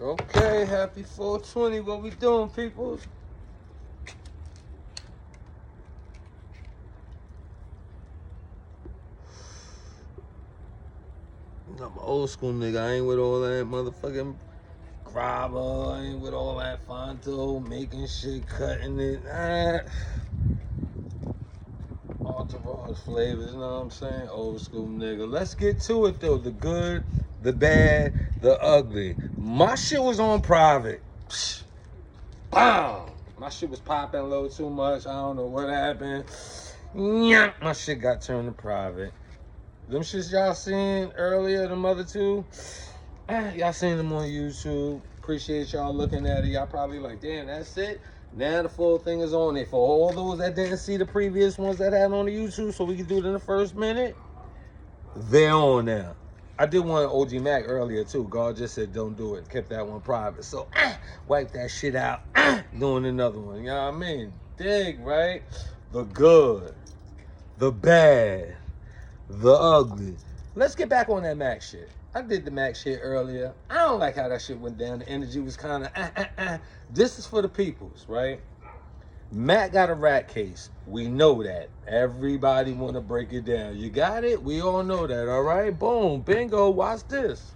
Okay, happy 420. What we doing, people? I'm an old school nigga. I ain't with all that motherfucking grabber. I ain't with all that Fonto, making shit, cutting it. Entourage flavors, you know what I'm saying? Old school nigga. Let's get to it though. The good, the bad, the ugly. My shit was on private. Psh, BAM! My shit was popping a little too much. I don't know what happened. Yeah, my shit got turned to private. Them shits y'all seen earlier, them other two, y'all seen them on YouTube. Appreciate y'all looking at it. Y'all probably like, damn, that's it. Now the full thing is on it. For all those that didn't see the previous ones that had on the YouTube, so we can do it in the first minute, they're on now. I did one OG Mack earlier too. God just said don't do it. Kept that one private. So wipe that shit out. Doing another one. You know what I mean? Dig, right? The good, the bad, the ugly. Let's get back on that Mac shit. I did the Mac shit earlier. I don't like how that shit went down. The energy was kind of This is for the peoples, right? Mac got a rat case. We know that. Everybody want to break it down. You got it? We all know that, all right? Boom, bingo, watch this.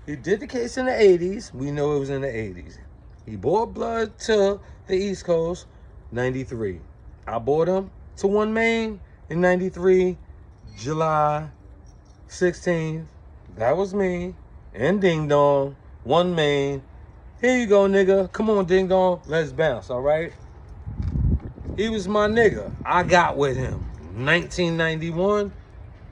He did the case in the 80s. We know it was in the 80s. He brought blood to the East Coast, 93. I brought him to One Main in 93, July 16th. That was me. And Ding Dong, One Main. Here you go, nigga. Come on, Ding Dong. Let's bounce, all right? He was my nigga. I got with him. 1991,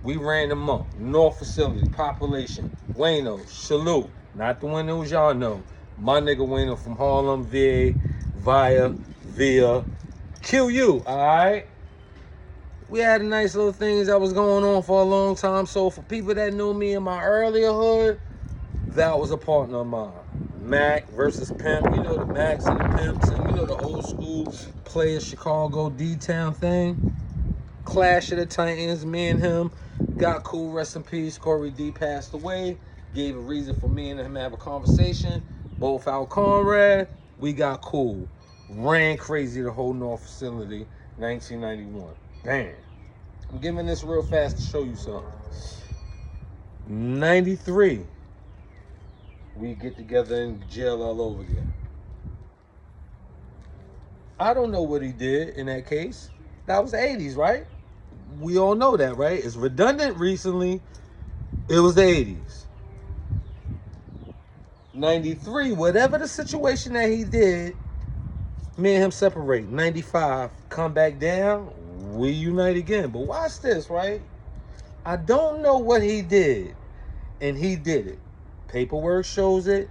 we ran them up. North Facility, Population, Wayno, Salute. Not the one who's y'all know. My nigga Wayno from Harlem, VA, Via, Kill You, all right? We had a nice little things that was going on for a long time. So for people that knew me in my earlier hood, that was a partner of mine. Mac versus Pimp. You know the Macs and the Pimps, and you know the old school player Chicago D-Town thing. Clash of the Titans, me and him got cool, rest in peace. Corey D passed away. Gave a reason for me and him to have a conversation. Both our comrade, we got cool. Ran crazy the whole North Facility, 1991. Bam. I'm giving this real fast to show you something. 93. We get together in jail all over again. I don't know what he did in that case. That was the 80s, right? We all know that, right? It's redundant recently. It was the 80s. 93, whatever the situation that he did, me and him separate. 95, come back down, we unite again. But watch this, right? I don't know what he did, and he did it. Paperwork shows it.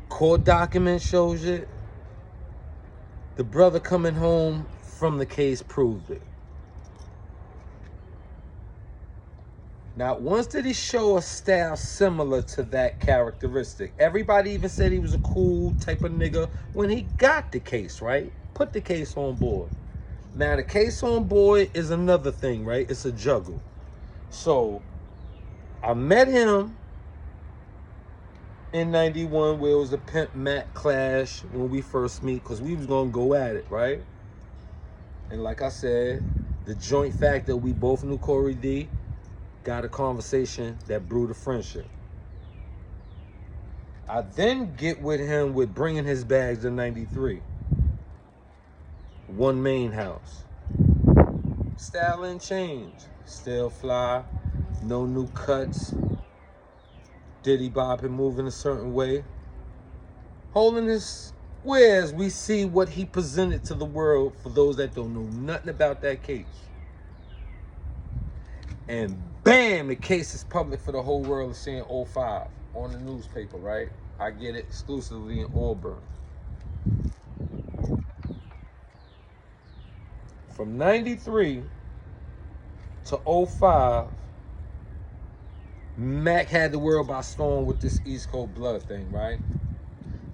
Court document shows it. The brother coming home from the case proved it. Not once did he show a style similar to that characteristic. Everybody even said he was a cool type of nigga when he got the case, right? Put the case on board. Now, the case on board is another thing, right? It's a juggle. So, I met him in 91 where it was a Pimp Mac clash when we first meet, because we was going to go at it, right? And like I said, the joint fact that we both knew Corey D got a conversation that brewed a friendship. I then get with him with bringing his bags to 93. One Main house. Style and change. Still fly. No new cuts. Diddy bopping, moving a certain way. Holding his squares, we see what he presented to the world for those that don't know nothing about that case. And bam, the case is public for the whole world to see in 05 on the newspaper, right? I get it exclusively in Auburn. From 93 to 05, Mac had the world by storm with this East Coast blood thing, right?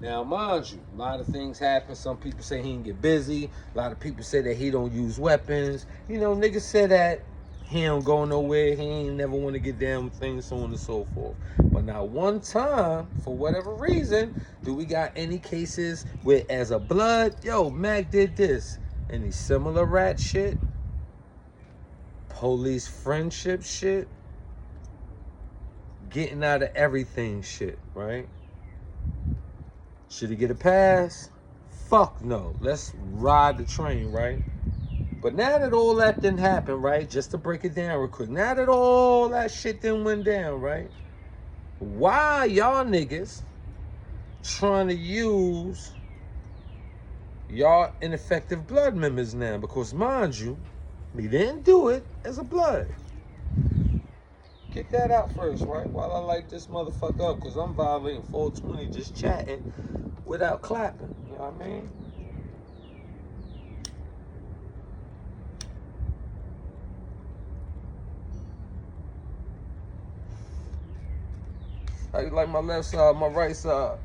Now, mind you, a lot of things happen. Some people say he didn't get busy. A lot of people say that he don't use weapons. You know, niggas say that he don't go nowhere, he ain't never want to get down with things, so on and so forth. But not one time, for whatever reason, do we got any cases where as a blood, yo, Mac did this. Any similar rat shit? Police friendship shit? Getting out of everything shit, right? Should he get a pass? Fuck no. Let's ride the train, right? But now that all that didn't happen, right? Just to break it down real quick. Now that all that shit didn't went down, right? Why y'all niggas trying to use y'all ineffective blood members now? Because mind you, we didn't do it as a blood. Kick that out first, right? While I light this motherfucker up, because I'm violating 420 just chatting without clapping. You know what I mean? How you like my left side, my right side?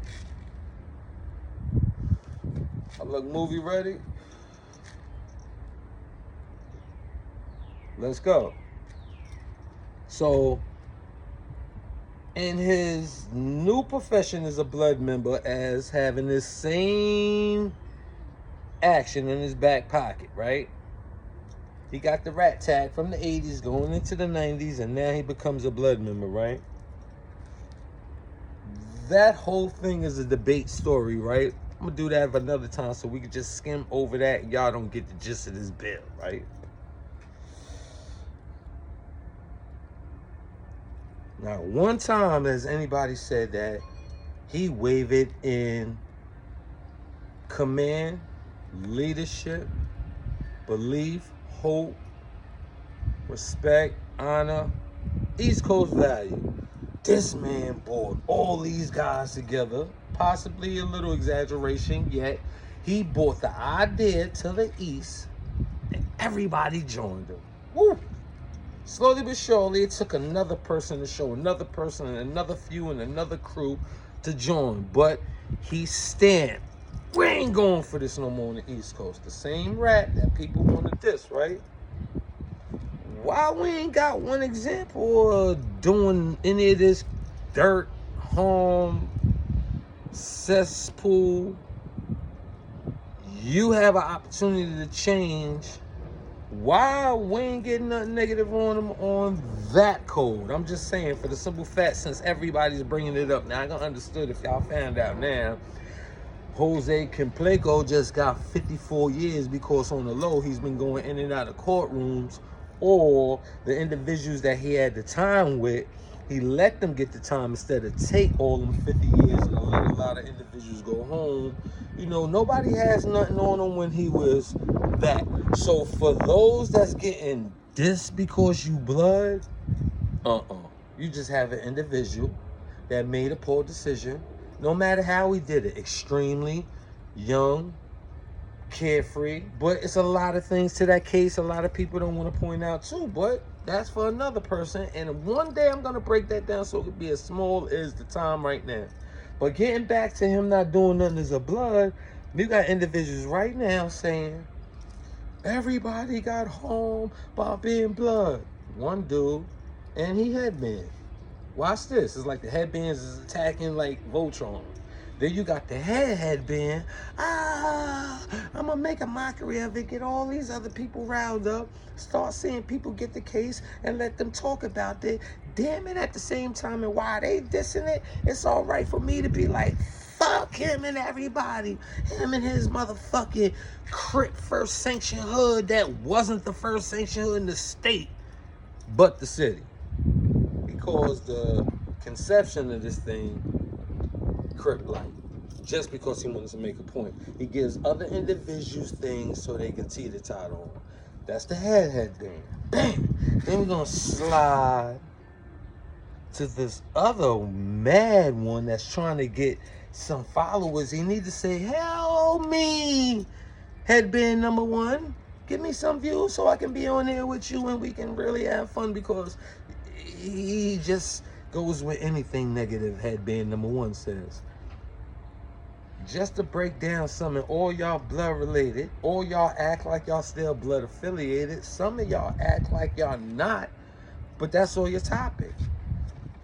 I look movie ready? Let's go. So, in his new profession as a blood member, as having this same action in his back pocket, right? He got the rat tag from the 80s going into the 90s, and now he becomes a blood member, right? That whole thing is a debate story, right? I'm gonna do that another time so we can just skim over that and y'all don't get the gist of this bill, right? Now, one time has anybody said that he wavered in command, leadership, belief, hope, respect, honor, East Coast value. This man brought all these guys together, possibly a little exaggeration, yet he brought the idea to the East and everybody joined him. Woo! Slowly but surely, it took another person to show another person and another few and another crew to join. But he stamped, we ain't going for this no more on the East Coast. The same rat that people wanted this, right? Why we ain't got one example of doing any of this dirt, harm, cesspool? You have an opportunity to change. Why we ain't getting nothing negative on them on that code? I'm just saying, for the simple fact, since everybody's bringing it up now, I can understood if y'all found out now. Jose Canseco just got 54 years because on the low he's been going in and out of courtrooms, or the individuals that he had the time with, he let them get the time instead of take all them 50 years and let a lot of individuals go home. You know, nobody has nothing on him when he was back. So for those that's getting this because you blood, you just have an individual that made a poor decision, no matter how he did it. Extremely young, carefree, but it's a lot of things to that case a lot of people don't want to point out too, but that's for another person, and one day I'm going to break that down so it could be as small as the time right now. But getting back to him not doing nothing as a blood, we got individuals right now saying everybody got home by being blood. One dude, and he headband. Watch this. It's like the headbands is attacking like Voltron. Then you got the headband. I'm gonna make a mockery of it, get all these other people riled up, start seeing people get the case and let them talk about it. Damn it, at the same time, and while they dissing it, it's all right for me to be like, fuck him and everybody. Him and his motherfucking Crip first sanction hood that wasn't the first sanction hood in the state, but the city. Because the conception of this thing Crip-like, just because he wants to make a point. He gives other individuals things so they can teeter-totter on. That's the headband. Bang! Then we're going to slide to this other mad one that's trying to get some followers. He needs to say, help me, headband number one. Give me some views so I can be on there with you and we can really have fun, because he just goes with anything negative, headband number one says. just to break down something, all y'all blood related, all y'all act like y'all still blood affiliated, some of y'all act like y'all not, but that's all your topic.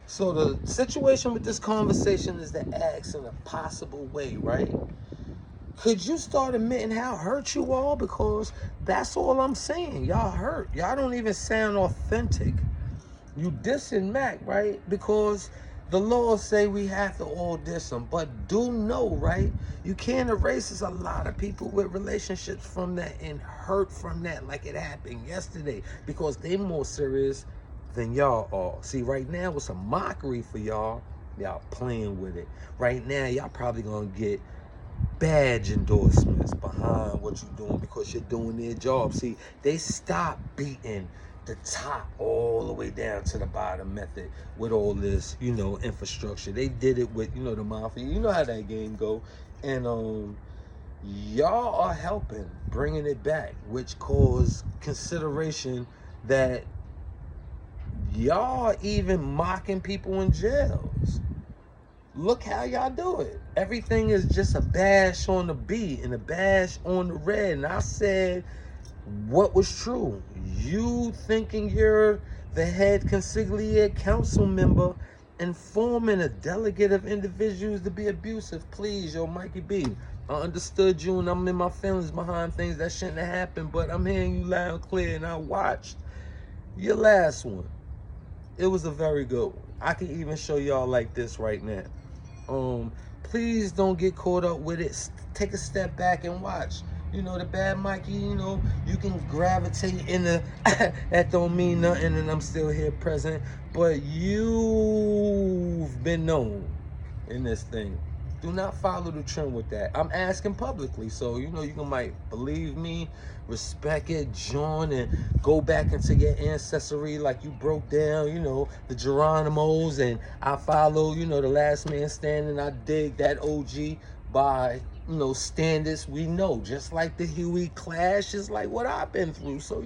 So the situation with this conversation is to ask in a possible way, right? Could you start admitting how hurt you are? Because that's all I'm saying. Y'all hurt. Y'all don't even sound authentic. You dissing Mac, right? Because the laws say we have to all diss them. But do know, right? You can't erase a lot of people with relationships from that and hurt from that like it happened yesterday. Because they more serious than y'all are. See, right now it's a mockery for y'all. Y'all playing with it. Right now, y'all probably gonna get badge endorsements behind what you're doing because you're doing their job. See, they stopped beating the top all the way down to the bottom method with all this, infrastructure. They did it with, the mafia. You know how that game go. And y'all are helping bringing it back, which caused consideration that y'all even mocking people in jails. Look how y'all do it. Everything is just a bash on the B and a bash on the red. And I said what was true. You thinking you're the head consigliere council member and forming a delegate of individuals to be abusive. Please, yo, Mikey B, I understood you and I'm in my feelings behind things that shouldn't have happened, but I'm hearing you loud and clear and I watched your last one. It was a very good one. I can even show y'all like this right now. Please don't get caught up with it. Take a step back and watch. The bad Mikey, you can gravitate in the that don't mean nothing and I'm still here present. But you've been known in this thing. Do not follow the trend with that. I'm asking publicly, so you can might believe me, respect it, join, and go back into your ancestry like you broke down, the Geronimos, and I follow, the last man standing. I dig that OG by, standards we know, just like the Huey Clash is like what I've been through. So,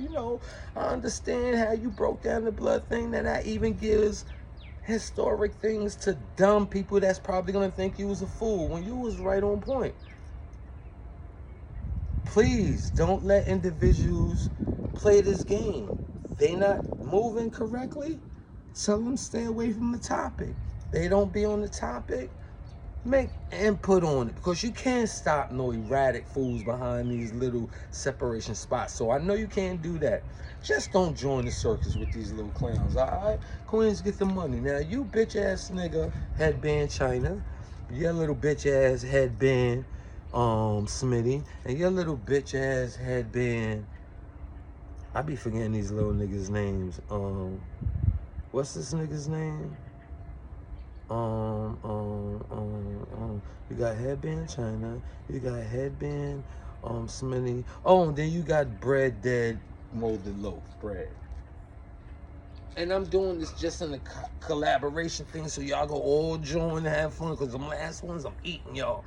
I understand how you broke down the blood thing, that even gives historic things to dumb people that's probably gonna think you was a fool when you was right on point. Please don't let individuals play this game. They not moving correctly, tell them stay away from the topic. They don't be on the topic, make input on it, because you can't stop no erratic fools behind these little separation spots. So I know you can't do that. Just don't join the circus with these little clowns, all right? Queens, get the money. Now, you bitch-ass nigga, headband China, your little bitch-ass headband Smitty, and your little bitch-ass headband, I be forgetting these little niggas' names. What's this nigga's name? You got headband China, you got headband Smitty. Oh, and then you got bread dead molded loaf bread. And I'm doing this just in a collaboration thing, so y'all go all join and have fun, because the last ones I'm eating, y'all.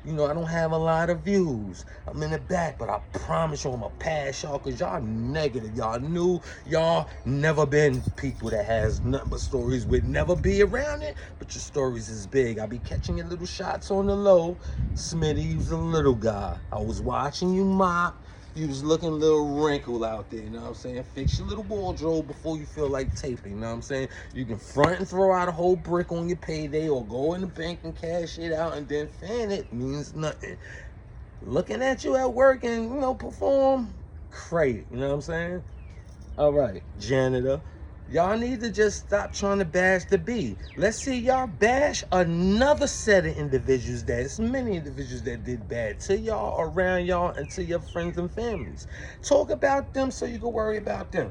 I don't have a lot of views. I'm in the back, but I promise you I'm going to pass y'all, because y'all negative. Y'all new. Y'all never been people that has nothing but stories with never be around it, but your stories is big. I be catching your little shots on the low. Smitty, you's a little guy. I was watching you mop. You was looking a little wrinkled out there, you know what I'm saying? Fix your little wardrobe before you feel like taping, you know what I'm saying? You can front and throw out a whole brick on your payday, or go in the bank and cash it out and then fan it means nothing. Looking at you at work and, perform, great, you know what I'm saying? All right, janitor. Y'all need to just stop trying to bash the B. Let's see y'all bash another set of individuals that's many individuals that did bad to y'all, around y'all, and to your friends and families. Talk about them so you can worry about them.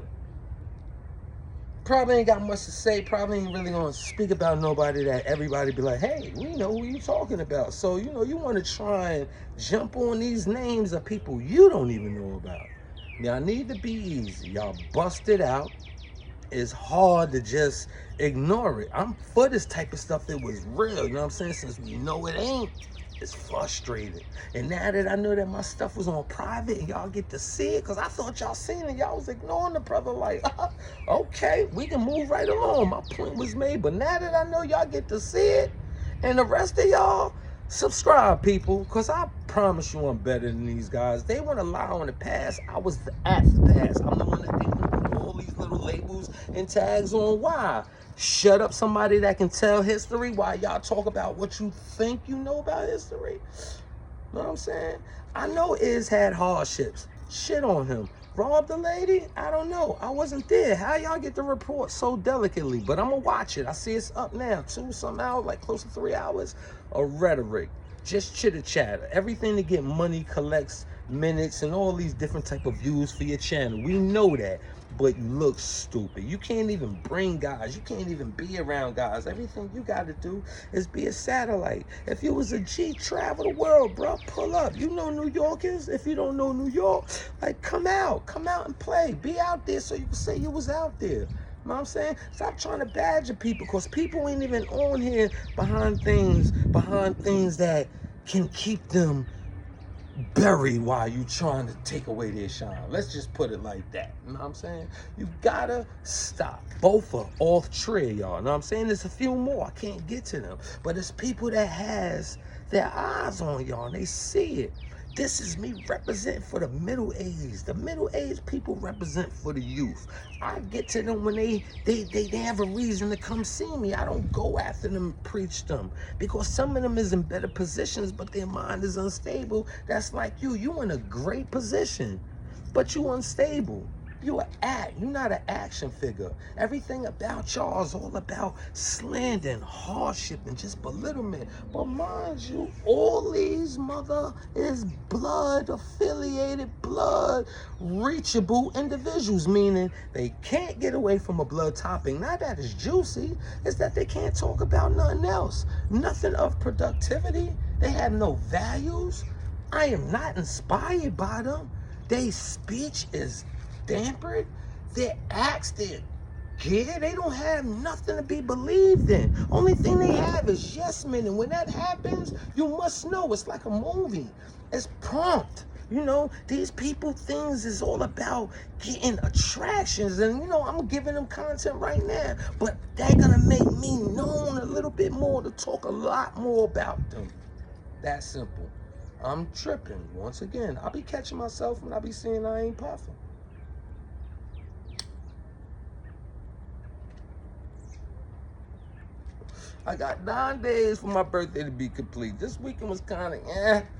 Probably ain't got much to say. Probably ain't really gonna speak about nobody that everybody be like, hey, we know who you talking about. So, you want to try and jump on these names of people you don't even know about. Y'all need to be easy. Y'all bust it out. It's hard to just ignore it. I'm for this type of stuff that was real, you know what I'm saying? Since we know it ain't, it's frustrating. And now that I know that my stuff was on private and y'all get to see it, because I thought y'all seen it, y'all was ignoring the brother like, okay, we can move right along. My point was made. But now that I know y'all get to see it, and the rest of y'all, Subscribe, people, because I promise you I'm better than these guys. They want to lie on the past. I was at the past. I'm the one that they want to put all these little labels and tags on. Why? Shut up somebody that can tell history while y'all talk about what you think you know about history. Know what I'm saying? I know Iz had hardships. Shit on him. Robbed the lady? I don't know. I wasn't there. How y'all get the report so delicately? But I'm going to watch it. I see it's up now. 2-some hours, like close to 3 hours of rhetoric. Just chitter-chatter. Everything to get money, collects minutes, and all these different type of views for your channel. We know that. But you look stupid. You can't even bring guys. You can't even be around guys. Everything you got to do is be a satellite. If you was a G, travel the world, bro. Pull up. You know New Yorkers. If you don't know New York, like, come out and play. Be out there so you can say you was out there. You know what I'm saying? Stop trying to badger people, because people ain't even on here behind things that can keep them buried while you trying to take away their shine. Let's just put it like that. You know what I'm saying? You gotta stop. Both are off trail, y'all. You know what I'm saying? There's a few more. I can't get to them. But it's people that has their eyes on y'all and they see it. This is me representing for the middle-aged. The middle-aged people represent for the youth. I get to them when they have a reason to come see me. I don't go after them and preach them, because some of them is in better positions, but their mind is unstable. That's like you. You in a great position, but you unstable. You an act. You're not an action figure. Everything about y'all is all about slander and hardship and just belittlement. But mind you, all these mother is blood affiliated, blood reachable individuals, meaning they can't get away from a blood topping. Not that it's juicy, it's that they can't talk about nothing else. Nothing of productivity. They have no values. I am not inspired by them. Their speech is dampered. Their acts, their gear, they don't have nothing to be believed in. Only thing they have is yes men, and when that happens, you must know it's like a movie. It's prompt. You know, these people, things is all about getting attractions, and you know, I'm giving them content right now, but they're gonna make me known a little bit more to talk a lot more about them. That simple. I'm tripping. Once again, I'll be catching myself when I be seeing I ain't puffing. I got 9 days for my birthday to be complete. This weekend was kind of,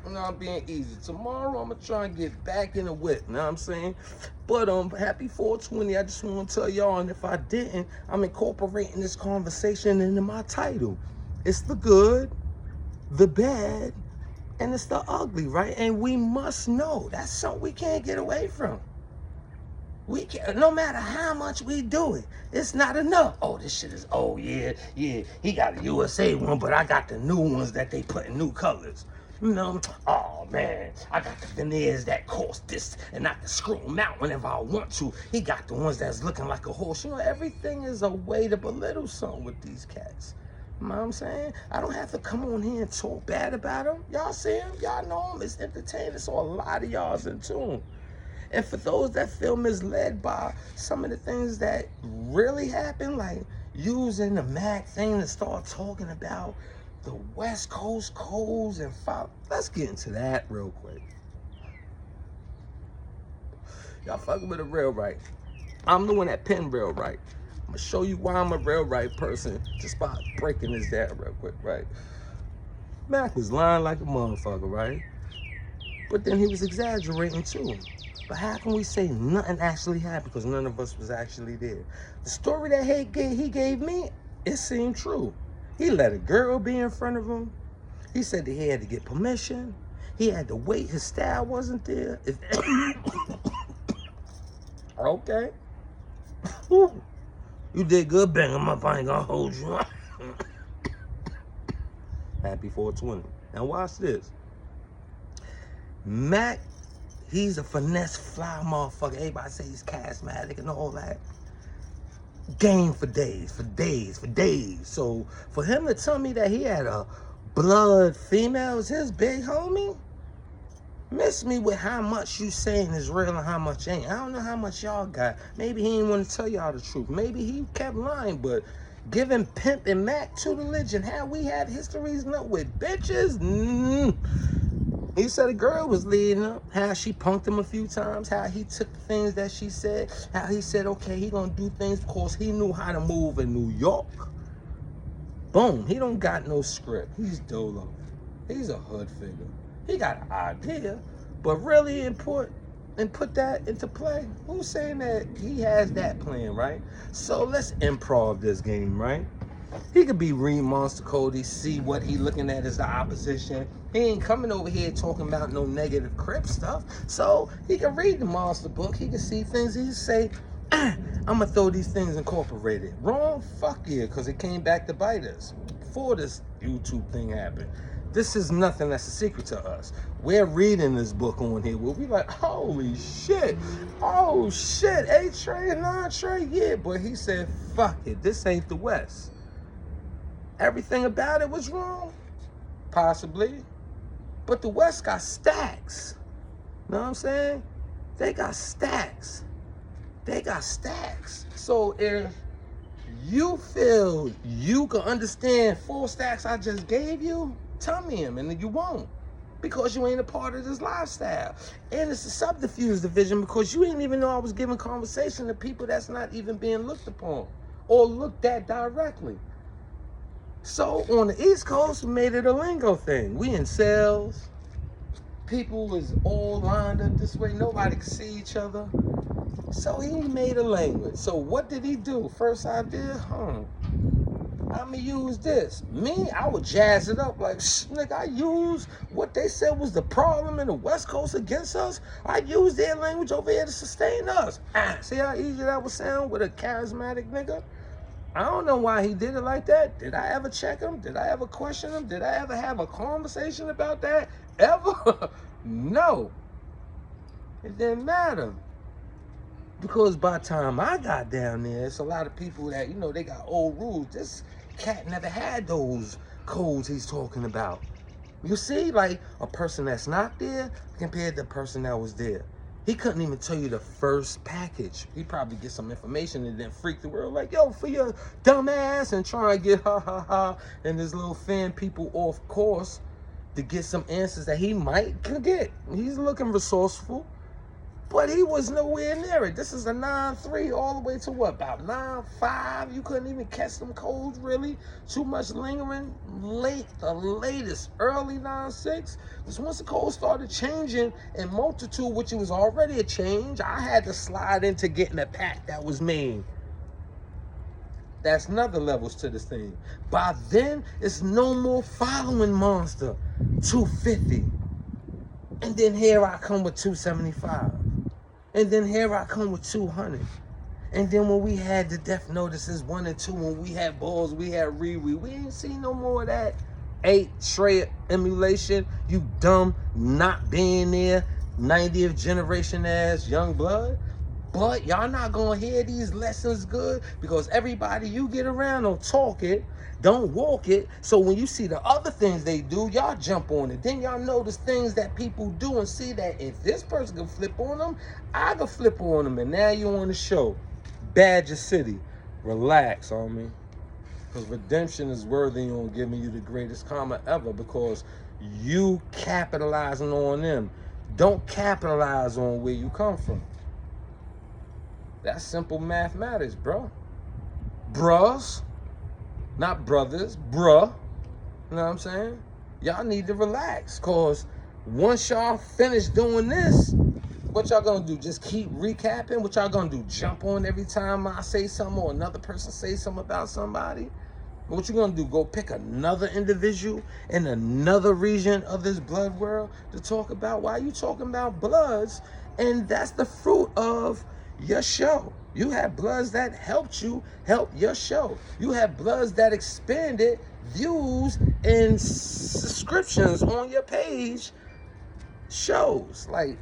you know, I'm being easy. Tomorrow, I'm going to try and get back in the whip, you know what I'm saying? But happy 420. I just want to tell y'all, and if I didn't, I'm incorporating this conversation into my title. It's the good, the bad, and it's the ugly, right? And we must know. That's something we can't get away from. We can't, no matter how much we do it, it's not enough. Oh, this shit is, oh yeah, he got a USA one, but I got the new ones that they put in new colors. You know, oh man, I got the veneers that cost this, and I can screw them out whenever I want to. He got the ones that's looking like a horse. You know, everything is a way to belittle something with these cats. You know what I'm saying? I don't have to come on here and talk bad about them. Y'all see them, y'all know them. It's entertaining, so a lot of y'all's in tune. And for those that feel misled by some of the things that really happen, like using the Mack thing to start talking about the West Coast codes and let's get into that real quick. Y'all fucking with a real right. I'm the one that penned real right. I'm gonna show you why I'm a real right person just by breaking this down real quick, right? Mack was lying like a motherfucker, right? But then he was exaggerating too. But how can we say nothing actually happened? Because none of us was actually there. The story that he gave me, it seemed true. He let a girl be in front of him. He said that he had to get permission. He had to wait. His style wasn't there. Okay. You did good, bang him up. I ain't gonna hold you. Happy 420. Now watch this. Mack, he's a finesse fly motherfucker. Everybody say he's charismatic and all that. Game for days. So for him to tell me that he had a blood female as his big homie, miss me with how much you saying is real and how much ain't. I don't know how much y'all got. Maybe he didn't want to tell y'all the truth. Maybe he kept lying, but giving Pimp and Mac to the legend. How we had histories not with bitches? He said a girl was leading up, how she punked him a few times, how he took the things that she said, how he said, okay, he gonna do things because he knew how to move in New York. Boom, he don't got no script. He's dolo. He's a hood figure. He got an idea, but really important and put that into play. Who's saying that he has that plan, right? So let's improv this game, right? He could be read Monster Cody, see what he looking at as the opposition. He ain't coming over here talking about no negative Crip stuff. So he can read the Monster book. He can see things. He can say, I'm gonna throw these things incorporated. Wrong? Fuck yeah, because it came back to bite us before this YouTube thing happened. This is nothing that's a secret to us. We're reading this book on here where we like, holy shit. Oh shit, A-Trey and non-Trey, yeah. But he said, fuck it, this ain't the West. Everything about it was wrong, possibly. But the West got stacks. You know what I'm saying? They got stacks. They got stacks. So if you feel you can understand 4 stacks I just gave you, tell me them, and you won't. Because you ain't a part of this lifestyle. And it's a subterfuge division because you ain't even know I was giving conversation to people that's not even being looked upon or looked at directly. So on the East Coast, we made it a lingo thing. We in cells. People was all lined up this way. Nobody could see each other. So he made a language. So what did he do? First idea, I'ma use this. Me, I would jazz it up like, nigga, I use what they said was the problem in the West Coast against us. I use their language over here to sustain us. See how easy that would sound with a charismatic nigga? I don't know why he did it like that. Did I ever check him? Did I ever question him? Did I ever have a conversation about that? Ever? No. It didn't matter. Because by the time I got down there, it's a lot of people that, you know, they got old rules. This cat never had those codes he's talking about. You see, like a person that's not there compared to the person that was there. He couldn't even tell you the first package. He probably get some information and then freak the world like, yo, for your dumb ass, and try and get ha and his little fan people off course to get some answers that he might could get. He's looking resourceful, but he was nowhere near it. This is a 9-3 all the way to what, about 9-5? You couldn't even catch them codes, really. Too much lingering. The latest, early 9-6. Because once the code started changing in multitude, which it was already a change, I had to slide into getting a pack that was made. That's another levels to this thing. By then, it's no more following Monster. 250. And then here I come with 275. And then here I come with 200. And then when we had the death notices 1 and 2, when we had balls, we had we ain't seen no more of that 8-Trey emulation. You dumb not being there, 90th generation ass young blood. But y'all not gonna hear these lessons good because everybody you get around don't talk it, don't walk it. So when you see the other things they do, y'all jump on it. Then y'all notice things that people do and see that if this person can flip on them, I can flip on them. And now you on the show. Badger City. Relax, homie. Because redemption is worthy on giving you the greatest karma ever because you capitalizing on them. Don't capitalize on where you come from. That's simple mathematics, bro. Bros, not brothers, bruh. You know what I'm saying? Y'all need to relax, because once y'all finish doing this, what y'all gonna do? Just keep recapping? What y'all gonna do? Jump on every time I say something or another person say something about somebody? What you gonna do? Go pick another individual in another region of this blood world to talk about? Why are you talking about bloods? And that's the fruit of your show. You have bloods that helped you help your show. You have bloods that expanded views and subscriptions on your page shows. Like,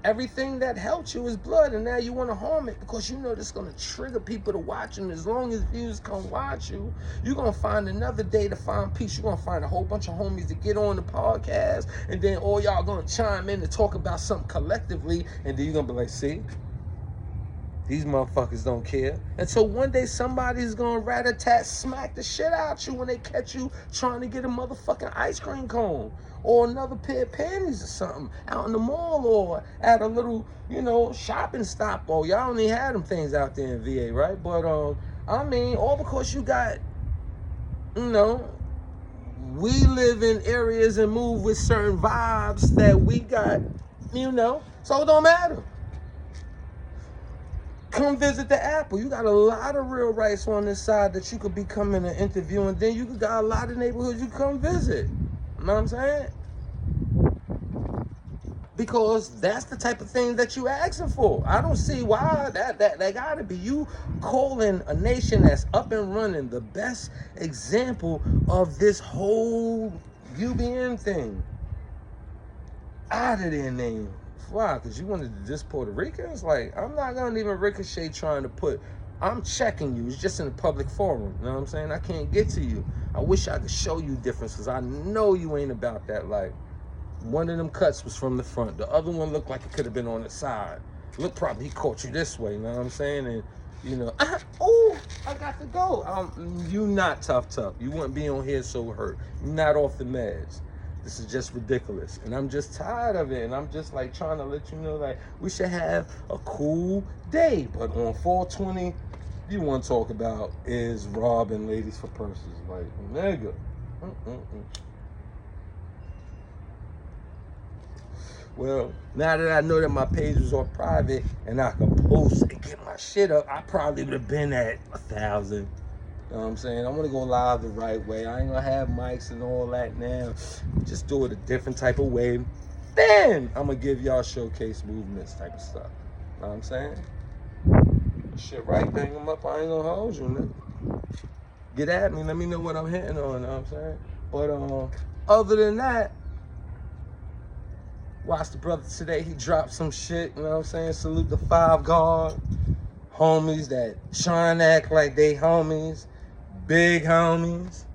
everything that helped you is blood, and now you want to harm it because you know this is going to trigger people to watch. And as long as views come watch you, you're going to find another day to find peace. You're going to find a whole bunch of homies to get on the podcast, and then all y'all going to chime in to talk about something collectively, and then you're going to be like, see? These motherfuckers don't care. Until one day somebody's gonna rat-a-tat smack the shit out you when they catch you trying to get a motherfucking ice cream cone or another pair of panties or something out in the mall or at a little, shopping stop. Oh, y'all only had them things out there in VA, right? But I mean, all because you got, we live in areas and move with certain vibes that we got, so it don't matter. Come visit the Apple. You got a lot of real rights on this side that you could be coming and interview, and then you got a lot of neighborhoods you come visit. You know what I'm saying? Because that's the type of thing that you asking for. I don't see why that gotta be you calling a nation that's up and running the best example of this whole UBN thing out of their name. Why? Because you wanted to diss Puerto Ricans? Like, I'm not gonna even ricochet trying to I'm checking you. It's just in a public forum. You know what I'm saying? I can't get to you. I wish I could show you differences. I know you ain't about that life. One of them cuts was from the front. The other one looked like it could have been on the side. Look, probably he caught you this way. You know what I'm saying? And I got to go. You not tough. You wouldn't be on here so hurt. You're not off the meds. This is just ridiculous. And I'm just tired of it. And I'm just like trying to let you know, like, we should have a cool day. But on 420, you want to talk about is robbing ladies for purses. Like, nigga. Well, now that I know that my page was on private and I can post and get my shit up, I probably would have been at 1,000. You know what I'm saying? I'm gonna go live the right way. I ain't gonna have mics and all that now. Just do it a different type of way. Then I'm gonna give y'all showcase movements type of stuff. You know what I'm saying? Shit, right, bang them up. I ain't gonna hold you, nigga. Get at me. Let me know what I'm hitting on. You know what I'm saying? But other than that, watch the brother today. He dropped some shit. You know what I'm saying? Salute the 5 guard homies that trying to act like they homies. Big homies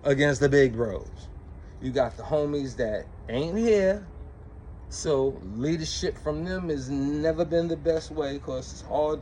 against the big bros. You got the homies that ain't here. So leadership from them has never been the best way because it's hard